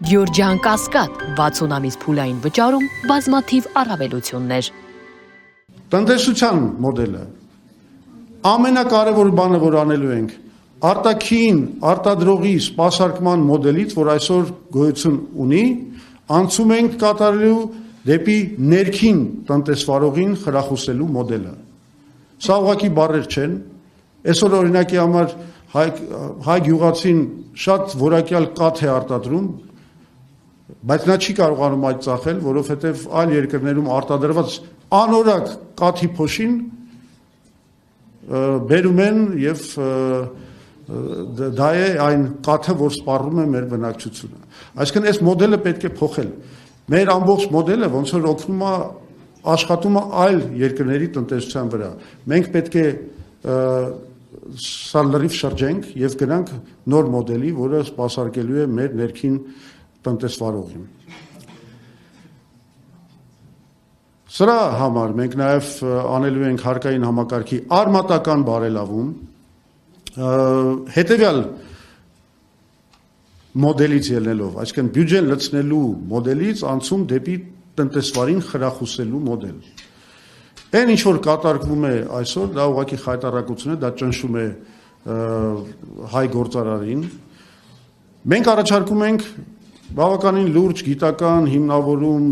Գյորջյան Կասկադ 60 ամիս փուլային վճարում բազմաթիվ առավելություններ։ Տնտեսության մոդելը ամենակարևոր բանը, որ անելու ենք, արտաքին արտադրողի սպասարկման մոդելից, որ այսօր գոյություն ունի, անցում ենք կատարելու դեպի ներքին տնտեսվարողին խրախուսելու մոդելը։ Սա ուղղակի բառեր չեն։ Այսօր օրինակի համար հայ գյուղացին շատ որակյալ կաթ է արտադրում, բայց նա չի կարողանում այդ ծախել, որովհետև այլ երկրներում արտադրված անորակ կաթի փոշին բերում են եւ դա է այն կաթը, որ սպառում է մեր բնակչությունը։ Այսինքն այս մոդելը պետք է փոխել։ Մեր ամբողջ մոդելը ոնց որ օգնում է աշխատում է այլ երկրների տնտեսության վրա։ Մենք պետք է սա լրիվ շրջենք եւ գնանք նոր մոդելի, որը սպասարկելու է մեր ներքին տնտեսվարողին։ Սրա համար մենք նաև անելու ենք հարկային համակարգի արմատական բարելավում, հետևյալ մոդելից ելնելով, այսինքն բյուջեն լցնելու մոդելից անցում դեպի տնտեսվարին խրախուսելու մոդել։ Այն ինչ որ կատարվում է այսօր, դա ուղղակի խայտառակություն է, դա ճնշում է հայ գործարարին։ Մենք առաջարկում ենք բավականին լուրջ գիտական հիմնավորում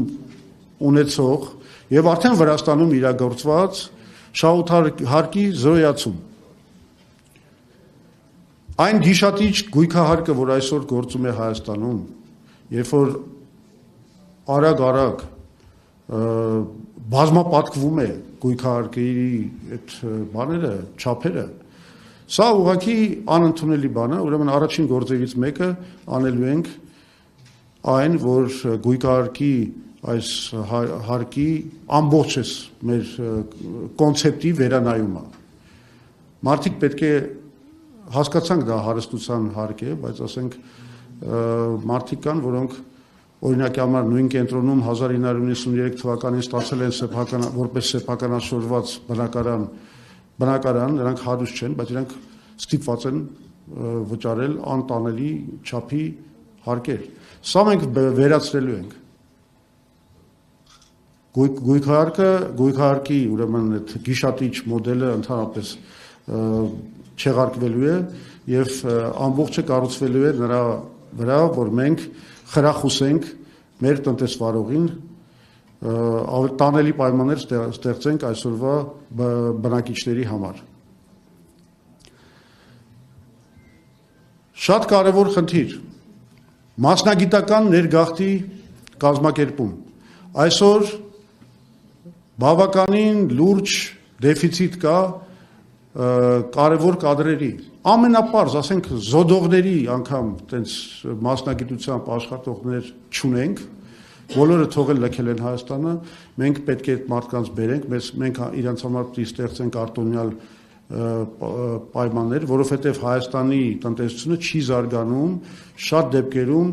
ունեցող եւ արդեն Վրաստանում իրագործված շահութարկի զրոյացում։ Այն գիշատիչ գույքահարկը, որ այսօր գործում է Հայաստանում, երբ որ արագ բազմապատկվում է գույքահարկի այդ բաները, չափերը, սա ուղղակի անընդունելի բան է, ուրեմն առաջին գործերից մեկը անելու ենք այն, որ գույքահարկի այս հարկի ամբողջս մեր կոնցեպտի վերանայումը։ Մարդիկ պետք է հասկացանք դա հարստության հարկ է, բայց ասենք մարդիկ կան, որոնք օրինակի համար նույն կենտրոնում 1993 թվականին ստացել են որպես սեփականաշորված բնակարան, նրանք հարուստ չեն, բայց իրենք ստիպված են վճարել անտանելի չափի հարկեր։ Սա մենք վերացրելու ենք։ Գույքահարկի ուրեմն այդ գիշատիչ մոդելը ընդհանրապես չեղարկվելու է եւ ամբողջը կառուցվելու է նրա վրա, որ մենք խրախուսենք մեր տնտեսվարողին տանելի պայմաններ ստեղծենք այսօրվա բնակիչների համար։ Շատ կարևոր խնդիր մասնագիտական ներգաղթի կազմակերպում։ Այսօր բավականին լուրջ դեֆիցիտ կա կարևոր կադրերի, ամենապարզ, ասենք զոդողների անգամ տենց մասնագիտությամբ աշխատողներ չունենք, բոլորը թողել լքել են Հայաստանը, մենք պետք է այդ մարդկանց բերենք, մենք իրանց համար պետք է ստեղծենք արտոնյալ պայմաններ, որովհետև Հայաստանի տնտեսությունը չի զարգանում շատ դեպքերում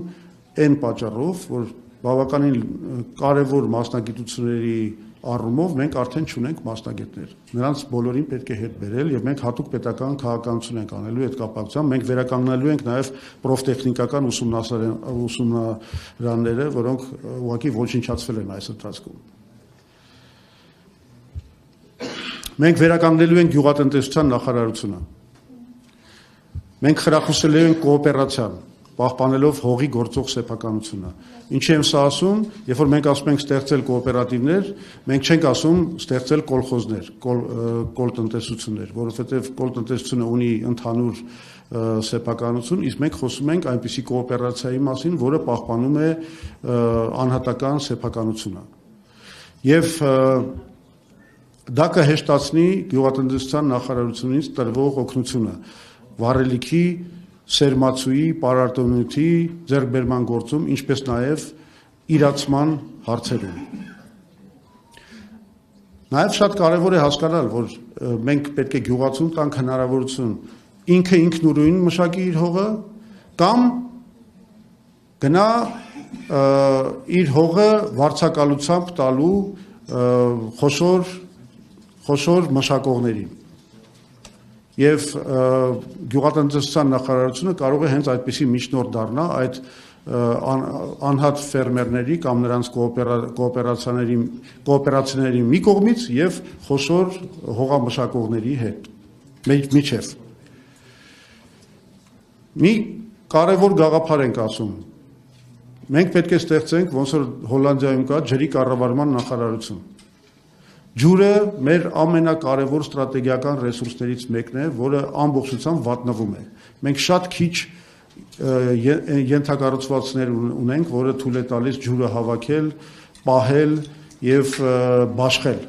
այն պատճառով, որ բավականին կարևոր մասնագիտությունների առումով մենք արդեն չունենք մասնագետներ։ Նրանց բոլորին պետք է հետ բերել եւ մենք հատուկ պետական քաղաքականություն ենք անելու այդ կապակցությամբ։ Մենք վերականգնելու ենք նաեւ պրոֆտեխնիկական ուսումնասարանները, որոնք ուղղակի ոչնչացվել են այս ընթացքում։ Մենք վերականգնելու ենք գյուղատնտեսության նախարարությունը։ Մենք խրախուսելու ենք կոոպերացիան, պահպանելով հողի գործող սեփականությունը։ Ինչի եմ սա ասում, երբ որ մենք ասում ենք ստեղծել կոոպերատիվներ, մենք չենք ասում ստեղծել կոլխոզներ, կոլտնտեսություններ, որովհետև կոլտնտեսությունը ունի ընդհանուր սեփականություն, իսկ մենք խոսում ենք այնպիսի կոոպերացիայի մասին, որը պահպանում է անհատական սեփականությունը։ Եվ դա կհեշտացնի գյուղատնտեսության նախարարությունից տրվող օգնությունը վառելիքի, սերմացուի, պարարտոնյութի ձեռքբերման գործում, ինչպես նաև իրացման հարցերում։ Նաև շատ կարևոր է հասկանալ, որ մենք պետք է գյուղացուն տանք հնարավորություն ինքը ինքնուրույն մշակի իր հողը կամ գնա իր հողը վարձակալությամբ տալու խոշոր մշակողներին։ Եվ գյուղատնտեսության նախարարությունը կարող է հենց այդպիսի միջնորդ դառնա այդ անհատ ֆերմերների կամ նրանց կոոպերացիաների մի կողմից եւ խոշոր հողամշակողների հետ միջև մի կարևոր գաղափար ենք ասում մենք պետք է ստեղծենք ոնց որ Հոլանդիայում կա ջրի կառավարման նախարարություն ջուրը մեր ամենակարևոր ստրատեգիական ռեսուրսներից մեկն է որը ամբողջությամբ վատնվում է մենք շատ քիչ ենթակառուցվածքներ ունենք, որը թույլ է տալիս ջուրը հավաքել, պահել եւ բաշխել։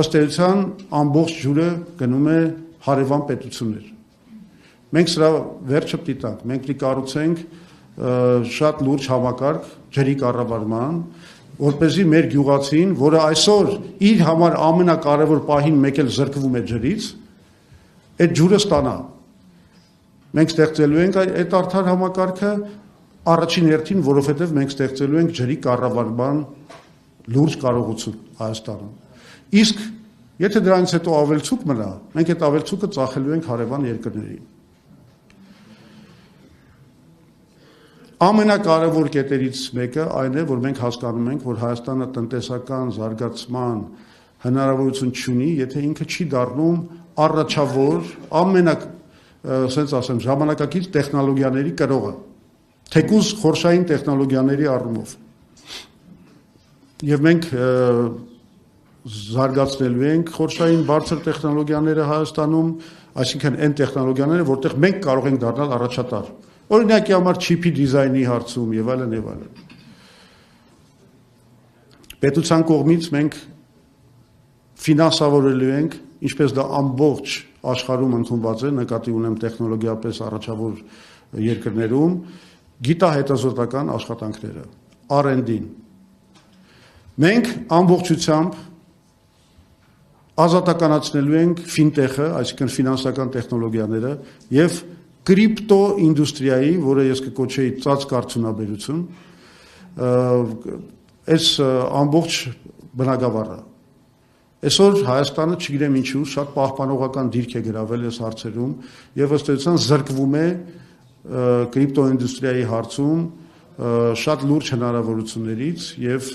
Ըստ էության ամբողջ ջուրը գնում է հարևան պետություններ։ Մենք սրա վերջը պիտանք, մենք պիտի կառուցենք շատ լուրջ համակարգ ջրի կառավարման, որպեսզի մեր գյուղացին, որը այսօր իր համար ամենակարևոր պահին մեկ էլ զրկվում է ջրից, այդ ջուրը ստանա։ Մենք ստեղծելու ենք այդ արդար համակարգը առաջին հերթին, որովհետև մենք ստեղծելու ենք ջրի կառավարման լուրջ կարողություն Հայաստանում։ Իսկ եթե դրանից հետո ավելցուկ մնա, մենք այդ ավելցուկը ծախելու ենք հարևան երկրներին։ Ամենակարևոր կետերից մեկը այն է, որ մենք հասկանում ենք, որ Հայաստանը տնտեսական զարգացման հնարավորություն չունի, եթե ինքը չի դառնում առաջավոր ասենց ասեմ, ժամանակակից տեխնոլոգիաների կրողը, թեկուզ խորշային տեխնոլոգիաների առումով։ Եվ մենք զարգացնելու ենք խորշային բարձր տեխնոլոգիաները Հայաստանում, այսինքն այն տեխնոլոգիաները, որտեղ մենք կարող ենք դառնալ առաջատար։ Օրինակի համար չիպի դիզայնի հարցում եւ այլն եւ այլն։ Պետության կողմից մենք ֆինանսավորելու ենք, ինչպես դա ամբողջ աշխարհում ընդունված է, նկատի ունեմ տեխնոլոգիապես առաջավոր երկրներում, գիտահետազոտական աշխատանքները, R&D-ն։ Մենք ամբողջությամբ ազատականացնելու ենք ֆինտեխը, այսինքն ֆինանսական տեխնոլոգիաները եւ կրիպտո ինդուստրիայի, որը ես կկոչեի ծածկ արդյունաբերություն, այս ամբողջ բնագավառը։ Այսօր Հայաստանը, չգիտեմ ինչու, շատ պահպանողական դիրք է գրավել այս հարցերում եւ ըստ էության զրկվում է կրիպտոինդուստրիայի հարցում շատ լուրջ հնարավորություններից եւ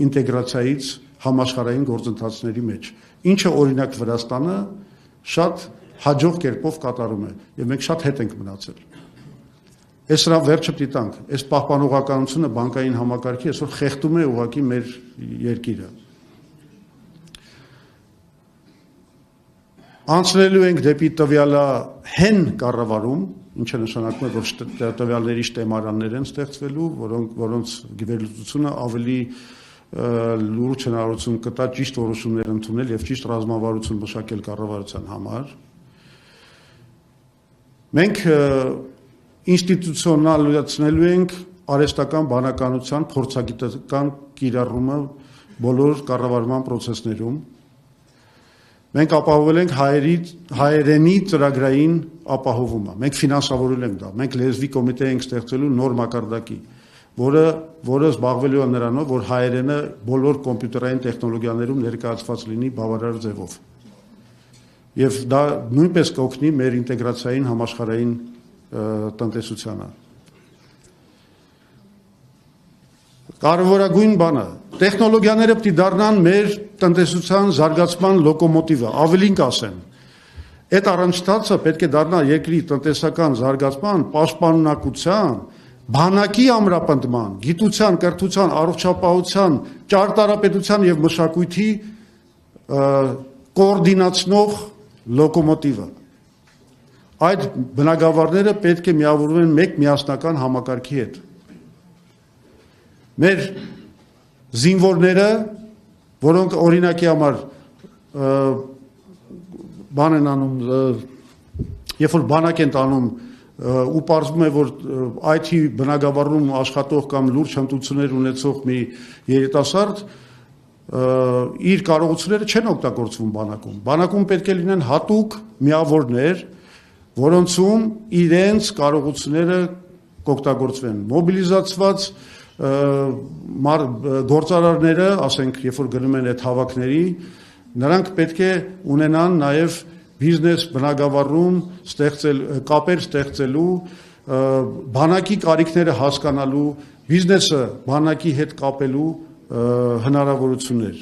ինտեգրացիայից համաշխարհային գործընթացների մեջ, ինչը օրինակ Վրաստանը շատ հաջող կերպով կատարում է եւ մենք շատ հետ ենք մնացել։ Այս սրա վերջը պիտանք, այս պահպանողականությունը բանկային համակարգի այսօր խեղդում է ուղղակի մեր երկիրը։ Անցնելու ենք դեպի տվյալահեն կառավարում, ինչը նշանակում է, որ տվյալների շտեմարաններ են ստեղծվելու, որոնց գիտելիքությունը ավելի լուրջ հնարավորություն կտա ճիշտ որոշումներ ընդունել եւ ճիշտ ռազմավարություն մշակել կառավարության համար։ Մենք ինստիտուցիոնալացնելու ենք արհեստական բանականության փորձագիտական կիրառումը բոլոր կառավարման process-ներում։ Մենք ապահովել ենք հայերենի ծրագրային ապահովումը։ Մենք ֆինանսավորել ենք դա։ Մենք լեզվի կոմիտե ենք ստեղծելու նոր մակարդակի, որը զբաղվելու է նրանով, որ հայերենը բոլոր կոմպյուտերային տեխնոլոգիաներում ներկայացված լինի բավարար ձևով։ Եվ դա նույնպես կօգնի մեր ինտեգրացիային համաշխարհային տնտեսությանը։ Կարևորագույն բանը, տեխնոլոգիաները պետք է դառնան մեր տնտեսության զարգացման լոկոմոտիվը, ավելին կասեմ։ Այդ առնչվածը պետք է դառնա երկրի տնտեսական զարգացման, պաշտպանունակության, բանակի ամրապնդման, գիտության, կրթության, առողջապահության, ճարտարապետության եւ մշակույթի կոորդինացնող լոկոմոտիվը։ Այդ բնագավառները պետք է միավորվեն մեկ միասնական համակարգի հետ։ Մեր զինվորները, որոնք օրինակի համար բան են անում, երբ որ բանակ են տանում ու պարզվում է, որ IT բնագավառում աշխատող կամ լուրջ հմտություններ ունեցող մի երիտասարդ իր կարողությունները չեն օգտագործվում բանակում։ Բանակում պետք է լինեն հատուկ միավորներ, որոնցում իրենց կարողությունները կօգտագործվեն։ Մոբիլիզացված գործարարները, ասենք, երբ որ գնում են այդ հավաքների, նրանք պետք է ունենան նաև բիզնես բնագավառում կապեր ստեղծելու բանակի կարիքները հասկանալու, բիզնեսը բանակի հետ կապելու հնարավորություններ։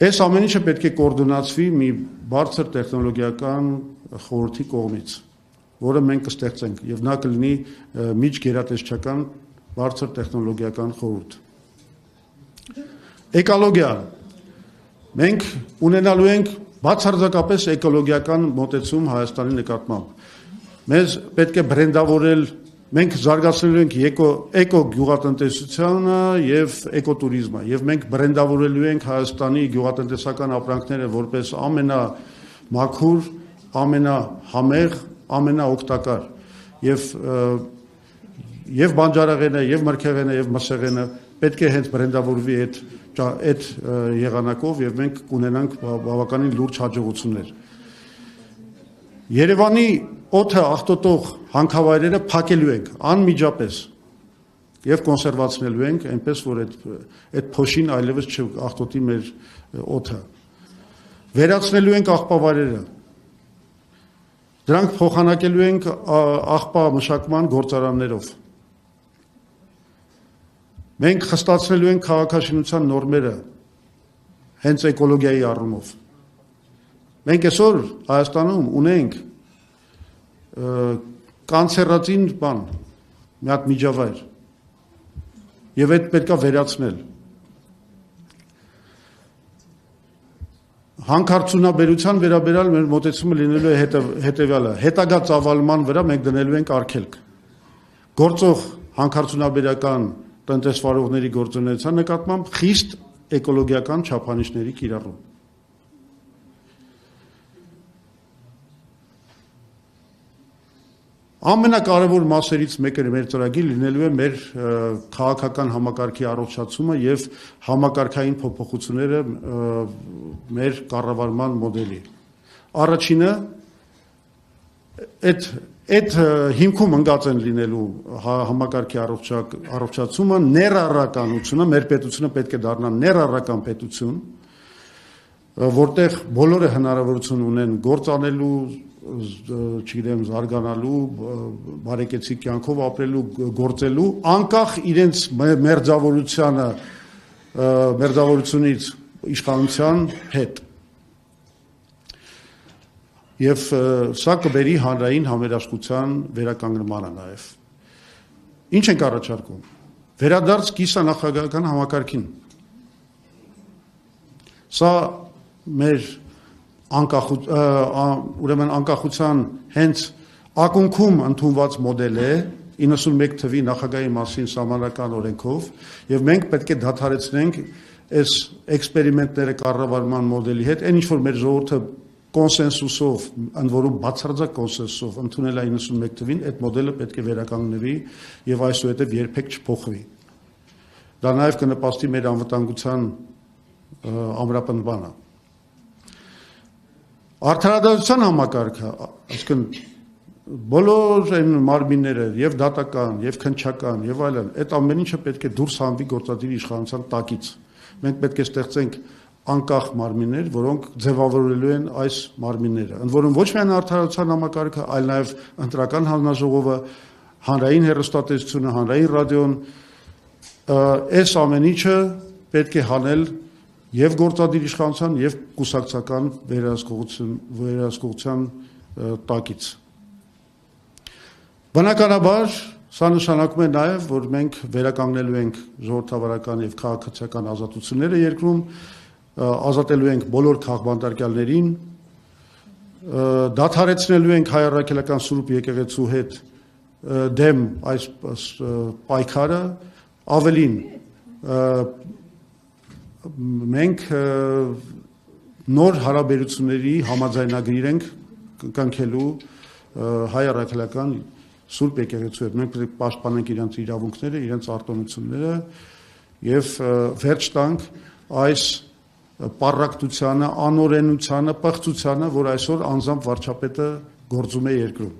Այս ամեն ինչը պետք է կոորդինացվի մի բարձր տեխնոլոգիական խորհրդի կողմից, որը մենք կստեղծենք, եւ նա կլինի միջգերատեսչական բարձր տեխնոլոգիական խորհուրդ։ Էկոլոգիա։ Մենք ունենալու ենք բացարձակապես էկոլոգիական մոտեցում Հայաստանի նկատմամբ։ Մեզ պետք է բրենդավորել, մենք զարգացնելու ենք էկո գյուղատնտեսությունը եւ էկոտուրիզմը, եւ մենք բրենդավորելու ենք Հայաստանի գյուղատնտեսական ապրանքները որպես ամենամաքուր, ամենահամեղ, ամենաօգտակար եւ բանջարեղենը, եւ մրգեղենը, եւ մսեղենը պետք է հենց բրենդավորվի այդ եղանակով եւ մենք կունենանք բավականին լուրջ հաջողություններ։ Երևանի օդը աղտոտող հանքավայրերը փակելու ենք անմիջապես եւ կոնսերվացնելու ենք այնպես որ այդ փոշին այլևս չաղտոտի մեր օդը։ Վերացնելու ենք աղբավայրերը։ Դրանք փոխանակելու ենք աղբա մշակման գործարաններով։ Մենք խստացնելու ենք քաղաքաշինության նորմերը հենց էկոլոգիայի առումով։ Մենք այսօր Հայաստանում ունենք կանցերածին մի հատ միջավայր եւ այդ պետքա վերացնել։ Հանքարդյունաբերության վերաբերյալ մեր մոտեցումը լինելու է հետեւյալը. հետագա ծավալման վրա մենք դնելու ենք արգելք։ Գործող հանքարդյունաբերական տնտեսվարողների գործունեության նկատմամբ խիստ էկոլոգիական չափանիշների կիրառում։ Ամենակարևոր մասերից մեկը մեր ծրագիր լինելու է մեր քաղաքական համակարգի առողջացումը եւ համակարգային փոփոխությունները մեր կառավարման մոդելի։ Առաջինը այդ հիմքում ընկած են լինելու համակարգի առողջացումը, ներառականությունը, մեր պետությունը պետք է դառնա ներառական պետություն, որտեղ բոլորը հնարավորություն ունեն գործ անելու, չգիտեմ, զարգանալու, բարեկեցիկ կյանքով ապրելու, գործելու, անկախ իրենց մերձավորությունից իշխանության հետ։ Եվ սա կբերի հանրային համերաշխության վերականգնմանը նաև։ Ինչ ենք առաջարկում։ Վերադարձ կիսանախագահական համակարգին։ Սա մեր անկախության հենց ակունքում ընդունված մոդել է 91 թվի նախագահի մասին սահմանական օրենքով եւ մենք պետք է դադարեցնենք այս էքսպերիմենտները կառավարման մոդելի հետ, այն ինչ որ մեր ժողովուրդը կոնսենսուսով, ընդ որում բացարձակ կոնսենսուսով ընդունել է 91 թվին, այդ մոդելը պետք է վերականգնվի եւ այսուհետեւ երբեք չփոխվի։ Դա նաեւ կնպաստի մեր անվտանգության ամրապնդմանը։ Արդարադատության համակարգը, այսինքն բոլոր այն մարմինները եւ դատական, եւ քննչական, եւ այլն, այդ ամեն ինչը պետք է դուրս հանվի գործադիր իշխանության տակից։ Մենք պետք է ստեղծենք անկախ մարմիններ, որոնք ձևավորելու են այս մարմինները։ Ընդ որում ոչ միայն արդարադատության համակարգը, այլ նաեւ ընտրական հանձնաժողովը, հանրային հեռուստատեսությունը, հանրային ռադիոն, այս ամեն ինչը պետք է հանել եւ գործադիր իշխանության եւ կուսակցական վերահսկողության տակից։ Բնականաբար սա նշանակում է նաեւ, որ մենք վերականգնելու ենք ժողովրդավարական եւ քաղաքացիական ազատությունները երկրում, ազատելու ենք բոլոր քաղբանտարկյալներին, դադարեցնելու ենք հայ առաքելական Սուրբ եկեղեցու հետ դեմ այս պայքարը, ավելին մենք նոր հարաբերությունների համաձայնագրիր ենք կնքելու հայ առաքելական Սուրբ եկեղեցու հետ։ Մենք պետք է պաշտպանենք իրենց իրավունքները, իրենց արտոնությունները եւ վերջ տանք այս պառակտությանը, անօրենությանը, պղծությանը, որ այսօր անձամբ վարչապետը գործում է երկրում։